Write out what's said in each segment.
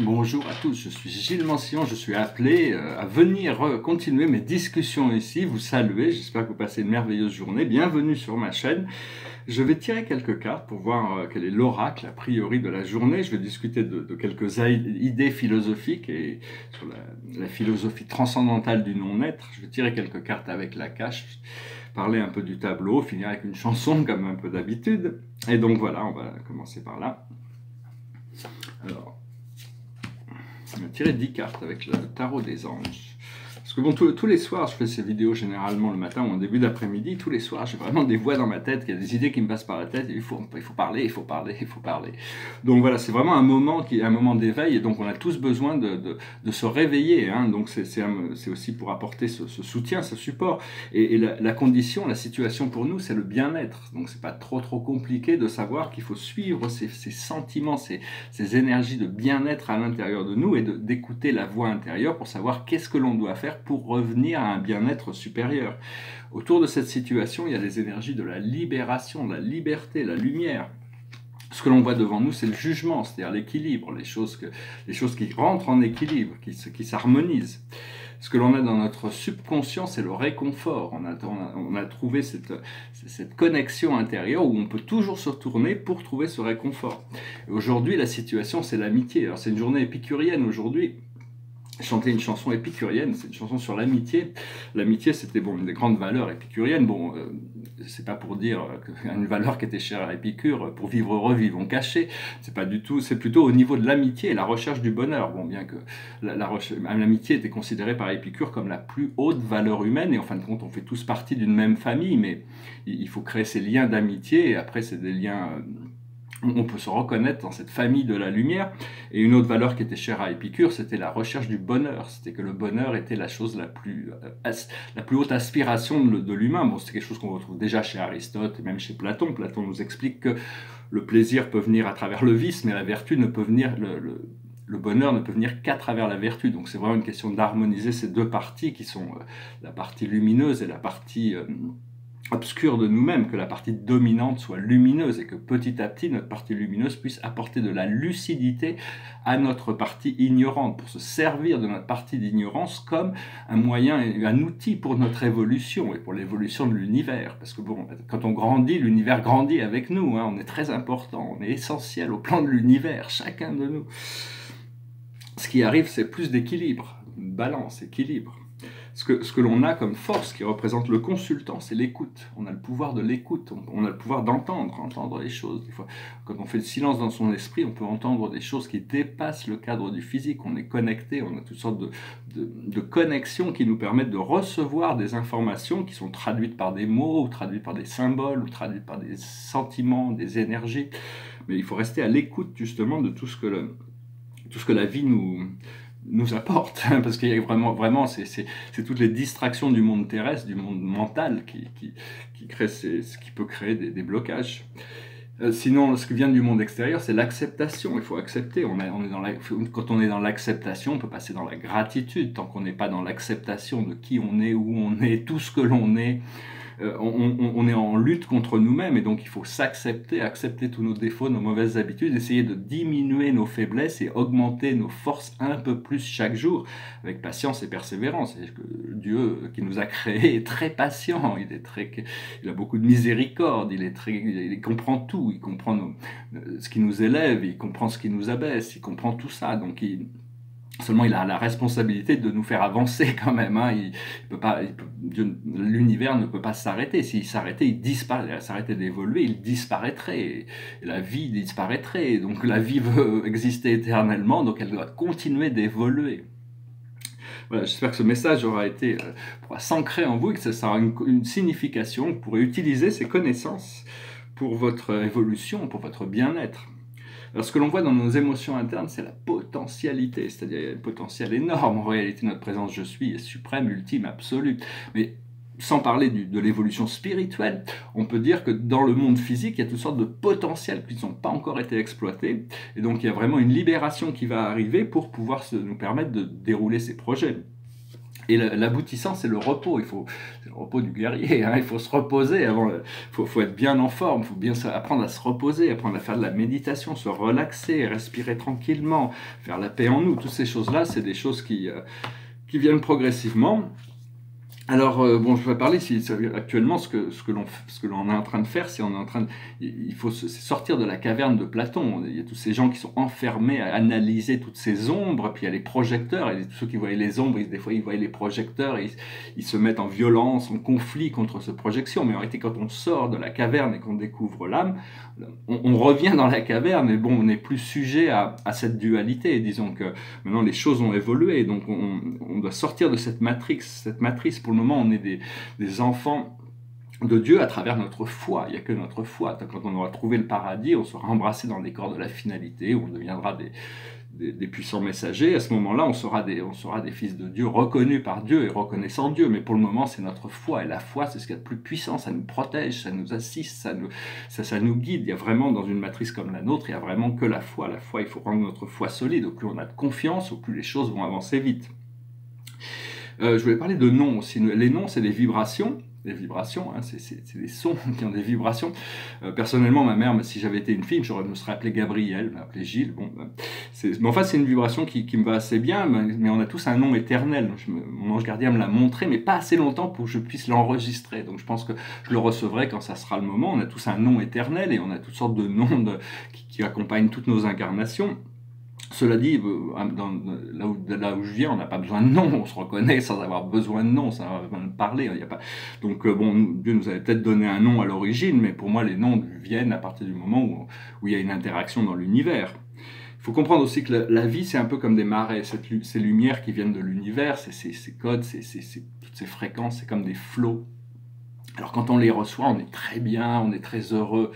Bonjour à tous, je suis Gilles Mancion, je suis appelé à venir continuer mes discussions ici, vous saluer, j'espère que vous passez une merveilleuse journée, bienvenue sur ma chaîne. Je vais tirer quelques cartes pour voir quel est l'oracle a priori de la journée, je vais discuter de quelques idées philosophiques et sur la philosophie transcendantale du non-être, je vais tirer quelques cartes avec la cache, parler un peu du tableau, finir avec une chanson comme un peu d'habitude, et donc voilà, on va commencer par là. Alors, je vais tirer 10 cartes avec le tarot des anges. Parce que bon, tous les soirs, je fais ces vidéos généralement le matin ou en début d'après-midi. Tous les soirs, j'ai vraiment des voix dans ma tête, il y a des idées qui me passent par la tête. Et il faut parler, il faut parler, il faut parler. Donc voilà, c'est vraiment un moment qui est un moment d'éveil. Et donc on a tous besoin de se réveiller. Hein. Donc c'est aussi pour apporter ce soutien, ce support. Et la condition, la situation pour nous, c'est le bien-être. Donc c'est pas trop compliqué de savoir qu'il faut suivre ces sentiments, ces énergies de bien-être à l'intérieur de nous et d'écouter la voix intérieure pour savoir qu'est-ce que l'on doit faire pour revenir à un bien-être supérieur. Autour de cette situation, il y a les énergies de la libération, de la liberté, la lumière. Ce que l'on voit devant nous, c'est le jugement, c'est-à-dire l'équilibre, les choses qui rentrent en équilibre, qui s'harmonisent. Ce que l'on a dans notre subconscient, c'est le réconfort. On a trouvé cette connexion intérieure où on peut toujours se retourner pour trouver ce réconfort. Aujourd'hui, la situation, c'est l'amitié. Alors, c'est une journée épicurienne aujourd'hui. Chanter une chanson épicurienne, c'est une chanson sur l'amitié. L'amitié, c'était bon, une des grandes valeurs épicuriennes. Bon, c'est pas pour dire une valeur qui était chère à Épicure, pour vivre heureux, vivons cachés. C'est pas du tout, c'est plutôt au niveau de l'amitié et la recherche du bonheur. Bon, bien que l'amitié était considérée par Épicure comme la plus haute valeur humaine, et en fin de compte, on fait tous partie d'une même famille, mais il faut créer ces liens d'amitié, et après, c'est des liens... on peut se reconnaître dans cette famille de la lumière. Et une autre valeur qui était chère à Épicure, c'était la recherche du bonheur. C'était que le bonheur était la chose la plus haute aspiration de l'humain. Bon, c'est quelque chose qu'on retrouve déjà chez Aristote et même chez Platon. Platon nous explique que le plaisir peut venir à travers le vice, mais la vertu ne peut venir... Le bonheur ne peut venir qu'à travers la vertu. Donc c'est vraiment une question d'harmoniser ces deux parties qui sont la partie lumineuse et la partie... obscure de nous-mêmes, que la partie dominante soit lumineuse et que petit à petit notre partie lumineuse puisse apporter de la lucidité à notre partie ignorante, pour se servir de notre partie d'ignorance comme un moyen, un outil pour notre évolution et pour l'évolution de l'univers. Parce que bon, quand on grandit, l'univers grandit avec nous, hein, on est très important, on est essentiel au plan de l'univers, chacun de nous. Ce qui arrive, c'est plus d'équilibre, balance, équilibre. Ce que l'on a comme force qui représente le consultant, c'est l'écoute. On a le pouvoir de l'écoute, on a le pouvoir entendre les choses. Des fois, quand on fait le silence dans son esprit, on peut entendre des choses qui dépassent le cadre du physique. On est connecté, on a toutes sortes de connexions qui nous permettent de recevoir des informations qui sont traduites par des mots, ou traduites par des symboles, ou traduites par des sentiments, des énergies. Mais il faut rester à l'écoute justement de tout ce que la vie nous apporte, hein, parce qu'il y a vraiment c'est toutes les distractions du monde terrestre, du monde mental qui crée ce qui peut créer des blocages. Sinon, ce qui vient du monde extérieur, c'est l'acceptation. Il faut accepter. Quand on est dans l'acceptation, on peut passer dans la gratitude. Tant qu'on n'est pas dans l'acceptation de qui on est, où on est, tout ce que l'on est, on est en lutte contre nous-mêmes, et donc il faut s'accepter, accepter tous nos défauts, nos mauvaises habitudes, essayer de diminuer nos faiblesses et augmenter nos forces un peu plus chaque jour, avec patience et persévérance. Et Dieu qui nous a créés est très patient, il a beaucoup de miséricorde, il comprend tout, il comprend ce qui nous élève, il comprend ce qui nous abaisse, il comprend tout ça, donc seulement il a la responsabilité de nous faire avancer quand même. Hein. L'univers ne peut pas s'arrêter. S'il s'arrêtait, il disparaît. S'arrêter d'évoluer, il disparaîtrait. Et la vie disparaîtrait. Donc la vie veut exister éternellement, donc elle doit continuer d'évoluer. Voilà, j'espère que ce message pourra s'ancrer en vous et que ça aura une signification. Vous pourrez utiliser ces connaissances pour votre évolution, pour votre bien-être. Alors ce que l'on voit dans nos émotions internes, c'est la potentialité, c'est-à-dire il y a un potentiel énorme. En réalité, notre présence je suis est suprême, ultime, absolue. Mais sans parler de l'évolution spirituelle, on peut dire que dans le monde physique, il y a toutes sortes de potentiels qui n'ont pas encore été exploités. Et donc il y a vraiment une libération qui va arriver pour pouvoir nous permettre de dérouler ces projets. Et l'aboutissant, c'est le repos. C'est le repos du guerrier. Hein. Il faut se reposer avant. Faut être bien en forme. Il faut bien apprendre à se reposer, apprendre à faire de la méditation, se relaxer, respirer tranquillement, faire la paix en nous. Toutes ces choses-là, c'est des choses qui viennent progressivement. Alors, bon, je vais parler actuellement ce que l'on est en train de faire, c'est on est en train de, il faut sortir de la caverne de Platon. Il y a tous ces gens qui sont enfermés à analyser toutes ces ombres, puis il y a les projecteurs, et tous ceux qui voient les ombres, des fois ils voient les projecteurs, et ils se mettent en violence, en conflit contre cette projection. Mais en réalité, quand on sort de la caverne et qu'on découvre l'âme, on revient dans la caverne, et bon, on n'est plus sujet à cette dualité. Disons que maintenant les choses ont évolué, donc on doit sortir de cette matrice pour le moment, on est des enfants de Dieu à travers notre foi. Il n'y a que notre foi. Quand on aura trouvé le paradis, on sera embrassé dans le décor de la finalité, où on deviendra des puissants messagers. À ce moment-là, on sera des fils de Dieu, reconnus par Dieu et reconnaissant Dieu. Mais pour le moment, c'est notre foi. Et la foi, c'est ce qu'il y a de plus puissant. Ça nous protège, ça nous assiste, ça nous guide. Il y a vraiment, dans une matrice comme la nôtre, il n'y a vraiment que la foi. La foi, il faut rendre notre foi solide. Au plus on a de confiance, au plus les choses vont avancer vite. Je voulais parler de noms aussi. Les noms, c'est des vibrations. Des vibrations, hein, c'est des sons qui ont des vibrations. Personnellement, ma mère, si j'avais été une fille, je me serais appelé Gabriel, je m'appelais Gilles. Bon, mais enfin, c'est une vibration qui me va assez bien, mais on a tous un nom éternel. Mon ange gardien me l'a montré, mais pas assez longtemps pour que je puisse l'enregistrer. Donc je pense que je le recevrai quand ça sera le moment. On a tous un nom éternel et on a toutes sortes de noms qui accompagnent toutes nos incarnations. Cela dit, là où je viens, on n'a pas besoin de nom, on se reconnaît sans avoir besoin de nom, sans avoir besoin de parler. Il y a pas... Donc bon, Dieu nous avait peut-être donné un nom à l'origine, mais pour moi les noms viennent à partir du moment où il y a une interaction dans l'univers. Il faut comprendre aussi que la vie, c'est un peu comme des marées, ces lumières qui viennent de l'univers, ces codes, toutes ces fréquences, c'est comme des flots. Alors quand on les reçoit, on est très bien, on est très heureux.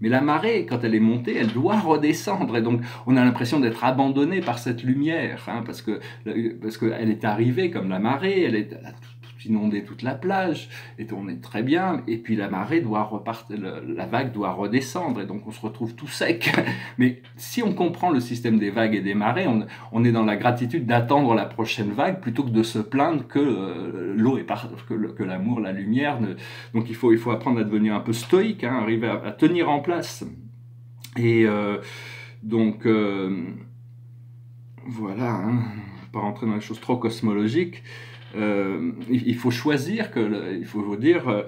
Mais la marée, quand elle est montée, elle doit redescendre. Et donc, on a l'impression d'être abandonné par cette lumière, hein, parce qu'elle est arrivée comme la marée, elle a inondé toute la plage, et on est très bien. Et puis la marée doit repartir, la vague doit redescendre, et donc on se retrouve tout sec. Mais si on comprend le système des vagues et des marées, on est dans la gratitude d'attendre la prochaine vague plutôt que de se plaindre que l'eau est que l'amour, la lumière. Donc il faut apprendre à devenir un peu stoïque, hein, arriver à tenir en place. Et donc voilà, hein, je ne vais pas rentrer dans les choses trop cosmologiques. Il faut choisir il faut dire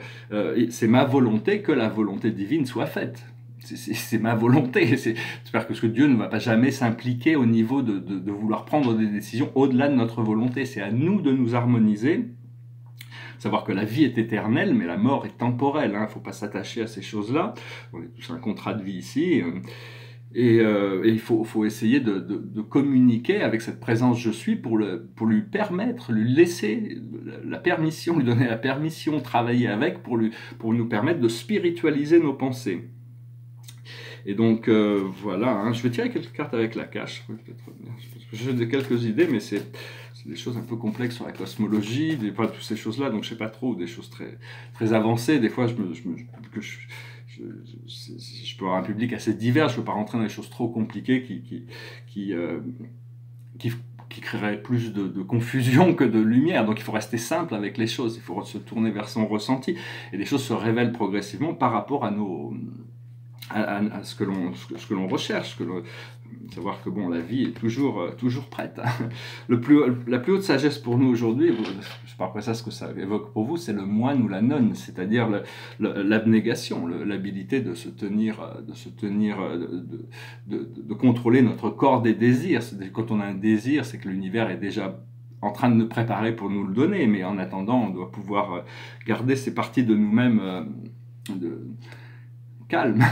c'est ma volonté que la volonté divine soit faite. C'est ma volonté. J'espère que Dieu ne va pas jamais s'impliquer au niveau de vouloir prendre des décisions au-delà de notre volonté. C'est à nous de nous harmoniser. Savoir que la vie est éternelle, mais la mort est temporelle. Il ne faut pas s'attacher à ces choses-là. On est tous un contrat de vie ici. Et il faut essayer de communiquer avec cette présence je suis pour lui permettre, lui laisser la permission, lui donner la permission, travailler avec pour nous permettre de spiritualiser nos pensées. Et donc voilà, hein, je vais tirer quelques cartes avec la cache. J'ai quelques idées, mais c'est des choses un peu complexes sur la cosmologie, toutes ces choses-là, donc je ne sais pas trop, des choses très, très avancées. Des fois, je peux avoir un public assez divers, je ne veux pas rentrer dans des choses trop compliquées qui créeraient plus de confusion que de lumière. Donc il faut rester simple avec les choses, il faut se tourner vers son ressenti. Et les choses se révèlent progressivement par rapport à ce que l'on recherche, savoir que bon, la vie est toujours prête. La plus haute sagesse pour nous aujourd'hui, je ne sais pas après ça ce que ça évoque pour vous, c'est le moine ou la nonne, c'est-à-dire l'abnégation, l'habilité de contrôler notre corps des désirs. Quand on a un désir, c'est que l'univers est déjà en train de nous préparer pour nous le donner, mais en attendant, on doit pouvoir garder ces parties de nous-mêmes calme.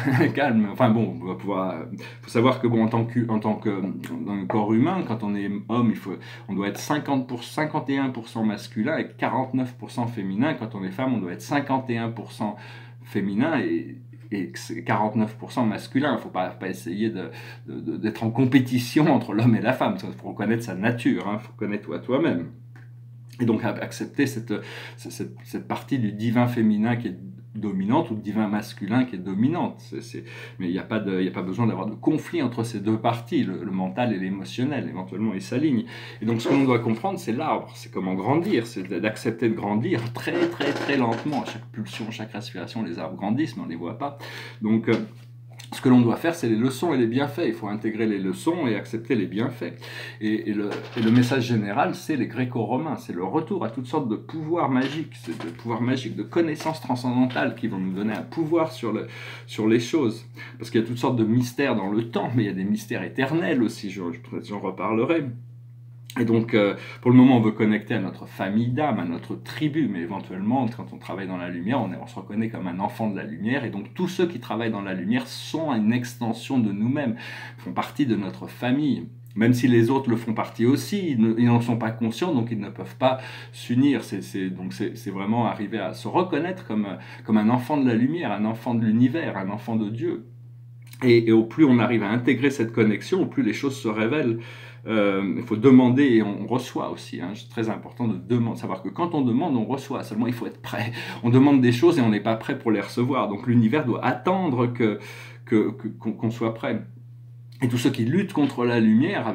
Enfin bon, on va pouvoir. Faut savoir que bon, en tant que dans le corps humain, quand on est homme, on doit être 51% masculin et 49% féminin. Quand on est femme, on doit être 51% féminin et 49% masculin. Il ne faut pas essayer d'être en compétition entre l'homme et la femme. Il faut reconnaître sa nature. Il faut connaître toi-même. Et donc accepter cette partie du divin féminin qui est dominante ou de divin masculin qui est dominante. Mais il n'y a pas besoin d'avoir de conflit entre ces deux parties, le mental et l'émotionnel, éventuellement ils s'alignent. Et donc ce que l'on doit comprendre, c'est l'arbre, c'est comment grandir, c'est d'accepter de grandir très très très lentement. À chaque pulsion, chaque respiration, les arbres grandissent, mais on ne les voit pas. Donc ce que l'on doit faire, c'est les leçons et les bienfaits. Il faut intégrer les leçons et accepter les bienfaits. Et le message général, c'est les gréco-romains. C'est le retour à toutes sortes de pouvoirs magiques, de connaissances transcendantales qui vont nous donner un pouvoir sur les choses. Parce qu'il y a toutes sortes de mystères dans le temps, mais il y a des mystères éternels aussi, j'en reparlerai. Et donc, pour le moment, on veut connecter à notre famille d'âme, à notre tribu, mais éventuellement, quand on travaille dans la lumière, on se reconnaît comme un enfant de la lumière, et donc tous ceux qui travaillent dans la lumière sont une extension de nous-mêmes, font partie de notre famille. Même si les autres le font partie aussi, ils n'en sont pas conscients, donc ils ne peuvent pas s'unir. Donc c'est vraiment arriver à se reconnaître comme un enfant de la lumière, un enfant de l'univers, un enfant de Dieu. Et au plus on arrive à intégrer cette connexion, au plus les choses se révèlent. Il faut demander et on reçoit aussi. C'est très important de savoir que quand on demande, on reçoit. Seulement, il faut être prêt. On demande des choses et on n'est pas prêt pour les recevoir. Donc l'univers doit attendre qu'on soit prêt. Et tous ceux qui luttent contre la lumière,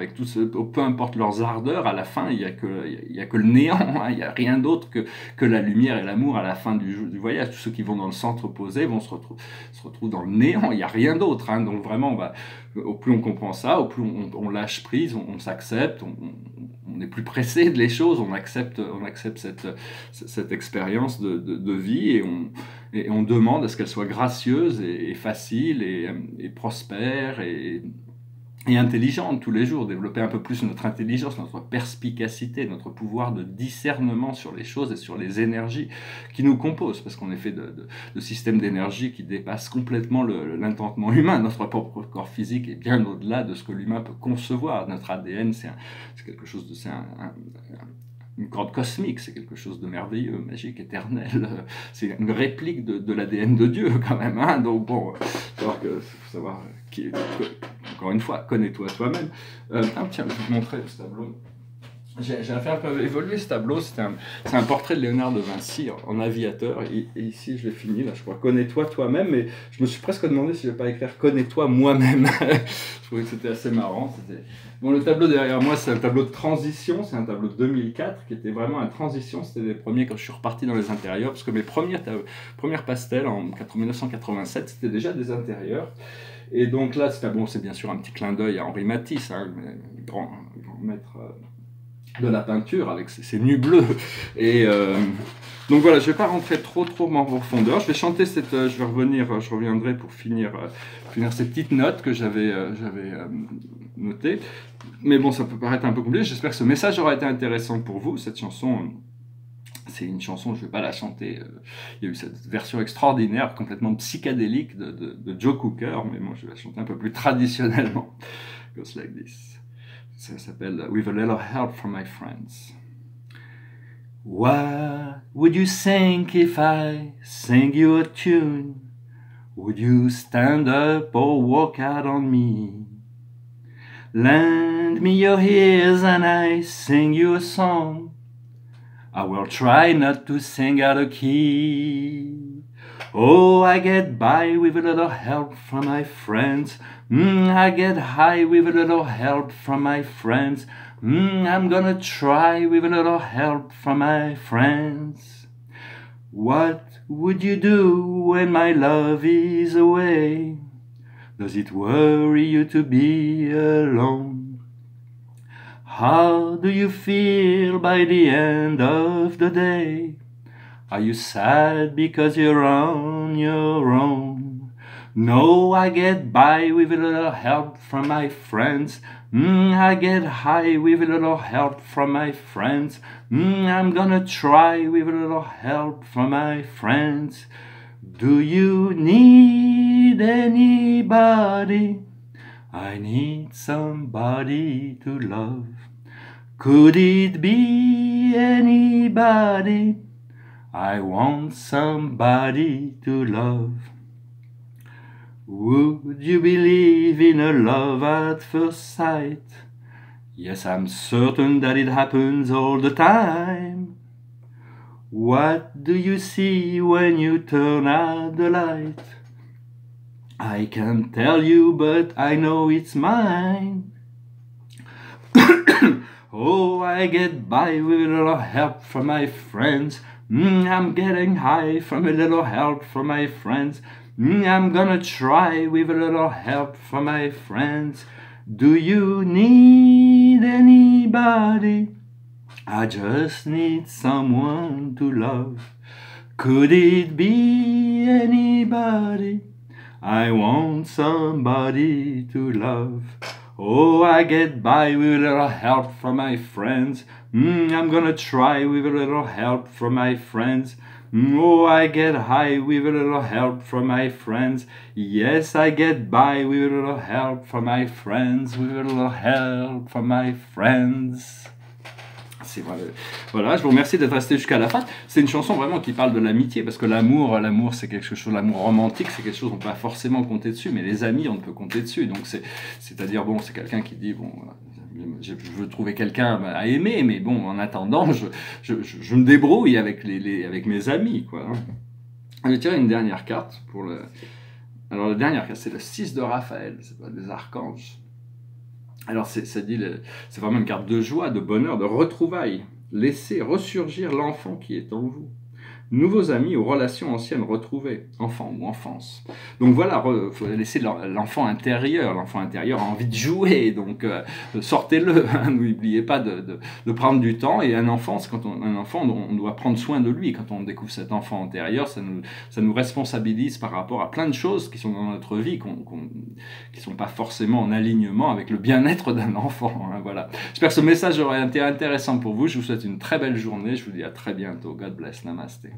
peu importe leurs ardeurs, à la fin, il y a que le néant, il n'y a rien d'autre que la lumière et l'amour à la fin du voyage. Tous ceux qui vont dans le centre opposé vont se retrouvent dans le néant, il n'y a rien d'autre. Donc vraiment, au plus on comprend ça, au plus on lâche prise, on s'accepte, on est plus pressé de les choses, on accepte cette expérience de vie et on demande à ce qu'elle soit gracieuse et facile et prospère et intelligente tous les jours, développer un peu plus notre intelligence, notre perspicacité, notre pouvoir de discernement sur les choses et sur les énergies qui nous composent, parce qu'on est fait de systèmes d'énergie qui dépassent complètement l'intentement humain. Notre propre corps physique est bien au-delà de ce que l'humain peut concevoir. Notre ADN, c'est quelque chose une corde cosmique, c'est quelque chose de merveilleux, magique, éternel. C'est une réplique de l'ADN de Dieu, quand même. Donc bon, faut savoir qui est... Encore une fois, connais-toi toi-même. Tiens, je vais vous montrer ce tableau. J'ai fait un peu évoluer ce tableau. C'est un portrait de Léonard de Vinci en aviateur. Et ici, je l'ai fini, là, je crois. Connais-toi toi-même. Mais je me suis presque demandé si je ne vais pas écrire Connais-toi moi-même. Je trouvais que c'était assez marrant. Bon, le tableau derrière moi, c'est un tableau de transition. C'est un tableau de 2004 qui était vraiment une transition. C'était les premiers quand je suis reparti dans les intérieurs. Parce que mes premières pastels en 1987, c'était déjà des intérieurs. Et donc là, c'est bien sûr un petit clin d'œil à Henri Matisse, grand maître de la peinture avec ses nus bleus. Et donc voilà, je ne vais pas rentrer trop en profondeur. Je vais chanter je reviendrai pour finir ces petites notes que j'avais notées. Mais bon, ça peut paraître un peu compliqué. J'espère que ce message aura été intéressant pour vous. Cette chanson, c'est une chanson, je ne vais pas la chanter. Il y a eu cette version extraordinaire, complètement psychédélique de Joe Cooker, mais moi je vais la chanter un peu plus traditionnellement. It goes like this. Ça s'appelle With a Little Help from My Friends. What would you think if I sang you a tune? Would you stand up or walk out on me? Lend me your ears and I sing you a song. I will try not to sing out of key. Oh, I get by with a little help from my friends. I get high with a little help from my friends. I'm gonna try with a little help from my friends. What would you do when my love is away? Does it worry you to be alone? How do you feel by the end of the day? Are you sad because you're on your own? No, I get by with a little help from my friends. I get high with a little help from my friends. I'm gonna try with a little help from my friends. Do you need anybody? I need somebody to love. Could it be anybody? I want somebody to love. Would you believe in a love at first sight? Yes, I'm certain that it happens all the time. What do you see when you turn out the light? I can't tell you, but I know it's mine. Oh, I get by with a little help from my friends. I'm getting high from a little help from my friends. I'm gonna try with a little help from my friends. Do you need anybody? I just need someone to love. Could it be anybody? I want somebody to love. Oh, I get by with a little help from my friends. I'm gonna try with a little help from my friends. Oh, I get high with a little help from my friends. Yes, I get by with a little help from my friends. With a little help from my friends. Voilà, je vous remercie d'être resté jusqu'à la fin. C'est une chanson vraiment qui parle de l'amitié, parce que l'amour c'est quelque chose, l'amour romantique, c'est quelque chose on peut pas forcément compter dessus, mais les amis, on peut compter dessus. Donc c'est-à-dire, bon, c'est quelqu'un qui dit, bon, je veux trouver quelqu'un à aimer, mais bon, en attendant, je me débrouille avec mes amis, quoi. Je vais tirer une dernière carte pour le... Alors la dernière carte, c'est le 6 de Raphaël, c'est pas des archanges. Alors, c'est vraiment une carte de joie, de bonheur, de retrouvailles. Laissez ressurgir l'enfant qui est en vous. Nouveaux amis ou relations anciennes retrouvées, enfant ou enfance. Donc voilà, faut laisser l'enfant intérieur. L'enfant intérieur a envie de jouer, donc sortez-le. N'oubliez pas de prendre du temps. Et un enfant, on doit prendre soin de lui. Quand on découvre cet enfant intérieur, ça nous responsabilise par rapport à plein de choses qui sont dans notre vie, qui sont pas forcément en alignement avec le bien-être d'un enfant. Hein, voilà. J'espère que ce message aura été intéressant pour vous. Je vous souhaite une très belle journée. Je vous dis à très bientôt. God bless. Namaste.